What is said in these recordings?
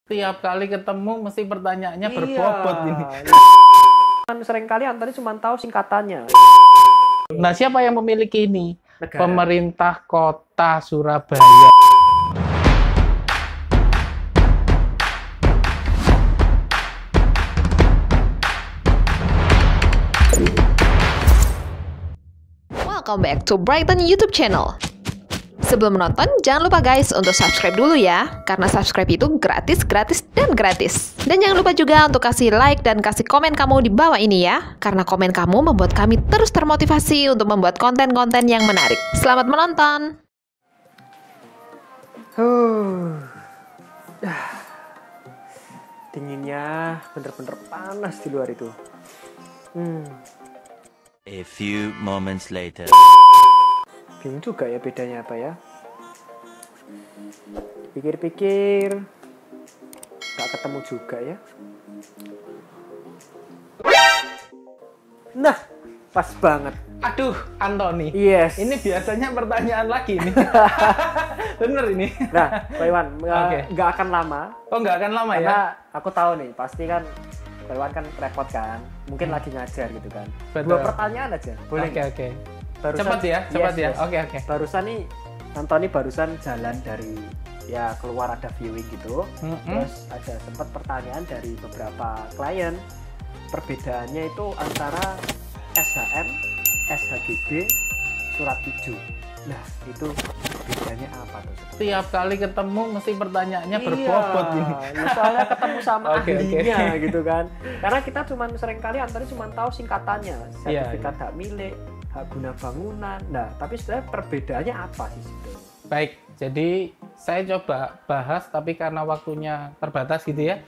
Tiap kali ketemu mesti pertanyaannya berbobot ini. Seringkali Antoni cuma tahu singkatannya. Nah, siapa yang memiliki ini? Negara. Pemerintah Kota Surabaya. Welcome back to Brighton YouTube channel. Sebelum menonton, jangan lupa guys untuk subscribe dulu ya, karena subscribe itu gratis, dan gratis. Dan jangan lupa juga untuk kasih like dan kasih komen kamu di bawah ini ya, karena komen kamu membuat kami terus termotivasi untuk membuat konten-konten yang menarik. Selamat menonton! Dinginnya bener-bener panas di luar itu. A few moments later. Bingung juga ya bedanya apa ya. Pikir-pikir gak ketemu juga ya. Nah, pas banget. Aduh, Antoni. Yes. Ini biasanya pertanyaan lagi nih. Bener ini. Nah, Pak Iwan, Oke. nggak akan lama. Oh, nggak akan lama Karena ya? aku tahu nih, pasti kan Pak Iwan kan repot kan. Mungkin lagi ngajar gitu kan. Betul. 2 pertanyaan aja, boleh Oke, nggak? oke. Barusan- Cepat ya, cepat Yes, ya. yes. Oke. Barusan nih, Antoni barusan jalan dari ya keluar ada viewing gitu. Terus ada sempat pertanyaan dari beberapa klien. Perbedaannya itu antara SHM, SHGB, surat hijau. Nah, itu bedanya apa tuh? Tiap kali ketemu mesti pertanyaannya berbobot ini. Iya, soalnya ketemu sama Oke, ahlinya gitu kan. Karena kita seringkali Antoni cuma tahu singkatannya, Iya, sertifikat hak milik, hak guna bangunan. Nah, tapi sebenarnya perbedaannya apa sih sebetulnya? Baik, jadi saya coba bahas, tapi karena waktunya terbatas gitu ya.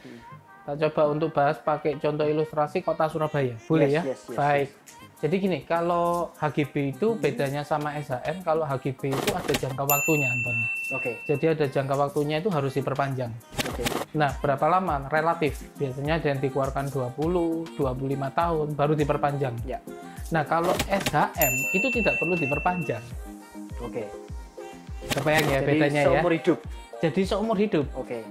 Kita coba untuk bahas pakai contoh ilustrasi Kota Surabaya. Boleh ya? Yes, Baik. Jadi gini, kalau HGB itu bedanya sama SHM, kalau HGB itu ada jangka waktunya, Anton. Oke, Jadi ada jangka waktunya itu harus diperpanjang. oke. Nah, berapa lama? Relatif. Biasanya ada yang dikeluarkan 20, 25 tahun, baru diperpanjang. Ya, Nah, kalau SHM itu tidak perlu diperpanjang. oke. Kebayang ya Jadi bedanya ya? seumur hidup. Jadi seumur hidup. Oke.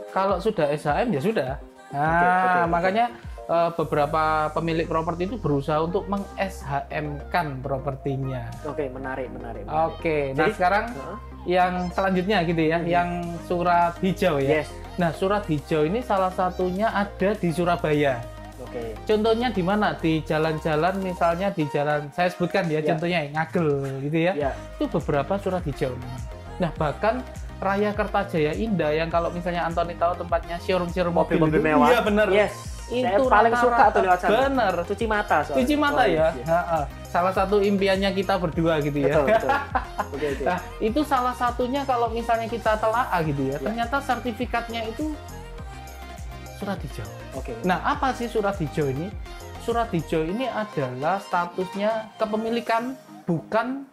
Kalau sudah SHM ya sudah. Nah, Oke. makanya beberapa pemilik properti itu berusaha untuk meng-SHM-kan propertinya. Oke, menarik. Oke, nah Jadi- sekarang Heeh. yang selanjutnya gitu ya, yang surat hijau ya. Yes. Nah, surat hijau ini salah satunya ada di Surabaya. Oke. Contohnya di mana? Di jalan-jalan, misalnya di jalan, saya sebutkan ya, Ya. contohnya Ngagel gitu ya. Ya. Itu beberapa surat hijau. Nah, bahkan Raya Kertajaya Indah yang kalau misalnya Antoni tahu tempatnya showroom Mobil-mobil itu, mewah. iya benar. Yes. Saya Itu paling suka rata-rata. tuh lewat sana. Bener. Cuci mata soalnya. Cuci mata Oh, ya. yes. Ha-ha. Salah satu impiannya kita berdua gitu ya. Betul. Oke. Nah, itu salah satunya kalau misalnya kita telaah gitu ya. Ternyata sertifikatnya itu surat hijau. Oke. Nah, apa sih surat hijau ini? Surat hijau ini adalah statusnya kepemilikan bukan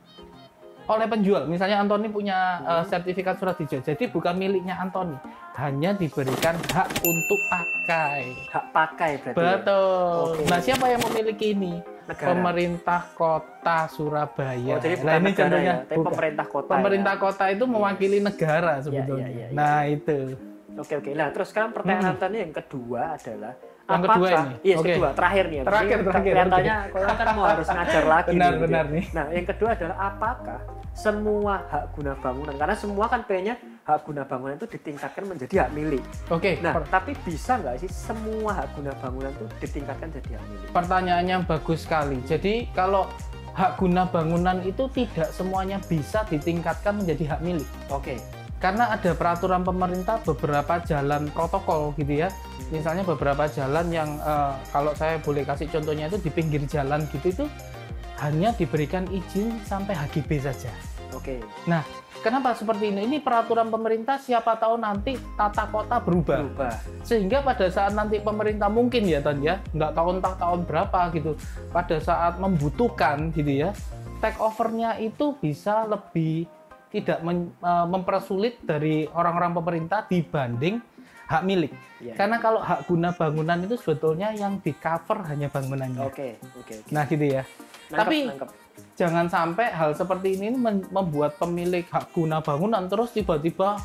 oleh penjual. Misalnya Antoni punya sertifikat surat hijau, jadi bukan miliknya Antoni, hanya diberikan hak untuk pakai. Hak pakai berarti. Betul. Oke. Nah, siapa yang memiliki ini? Negara. Pemerintah Kota Surabaya. Oh, jadi Nah, bukan ini negara contohnya. ya, tapi Bukan. pemerintah kota. Pemerintah kota itu mewakili negara sebetulnya. iya. Nah, itu. Oke. Nah, terus sekarang pertanyaan Antoni yang kedua adalah Yang kedua ini? Iya, Oke. kedua, terakhir nih. Abis Terakhir, ini terakhir, Kelihatannya kalau kan mau harus ngajar lagi. Benar nih. Nah, yang kedua adalah apakah semua hak guna bangunan, karena semua kan pengennya hak guna bangunan itu ditingkatkan menjadi hak milik. Oke. Nah, tapi bisa nggak sih semua hak guna bangunan itu ditingkatkan jadi hak milik? Pertanyaan yang bagus sekali. Jadi kalau hak guna bangunan itu tidak semuanya bisa ditingkatkan menjadi hak milik. Oke. Karena ada peraturan pemerintah beberapa jalan protokol gitu ya. Misalnya beberapa jalan yang kalau saya boleh kasih contohnya itu di pinggir jalan gitu itu hanya diberikan izin sampai HGB saja. Oke. Nah, kenapa seperti ini? Ini peraturan pemerintah, siapa tahu nanti tata kota berubah. Sehingga pada saat nanti pemerintah mungkin ya Ton ya, nggak tahu entah tahun berapa gitu, pada saat membutuhkan gitu ya, take over-nya itu bisa lebih tidak mempersulit dari orang-orang pemerintah dibanding hak milik. Karena kalau hak guna bangunan itu sebetulnya yang di cover hanya bangunannya. Oke. Nah gitu ya. Tapi jangan sampai hal seperti ini membuat pemilik hak guna bangunan terus tiba-tiba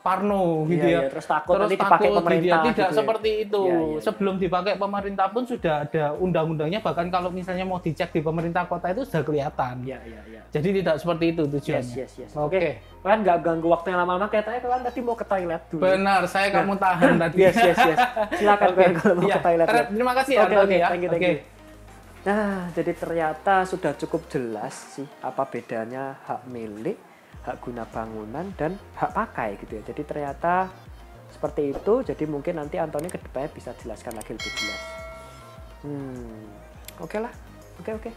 parno gitu ya. Terus takut nanti dipakai pemerintah tidak gitu seperti itu. Iya. Sebelum dipakai pemerintah pun sudah ada undang-undangnya, bahkan kalau misalnya mau dicek di pemerintah kota itu sudah kelihatan. Iya. Jadi tidak seperti itu tujuannya. Yes. Oke. Kan nggak ganggu waktu yang lama-lama, katanya kalian tadi mau ke toilet dulu. Benar, saya kamu tahan tadi. Yes. Silakan kalian kalau mau ke toilet. Terima kasih Oke, ya. thank you. Nah, jadi ternyata sudah cukup jelas sih apa bedanya hak milik, hak guna bangunan, dan hak pakai gitu ya. Jadi ternyata seperti itu, jadi mungkin nanti Antoni ke depannya bisa jelaskan lagi lebih jelas. Oke lah. Oke.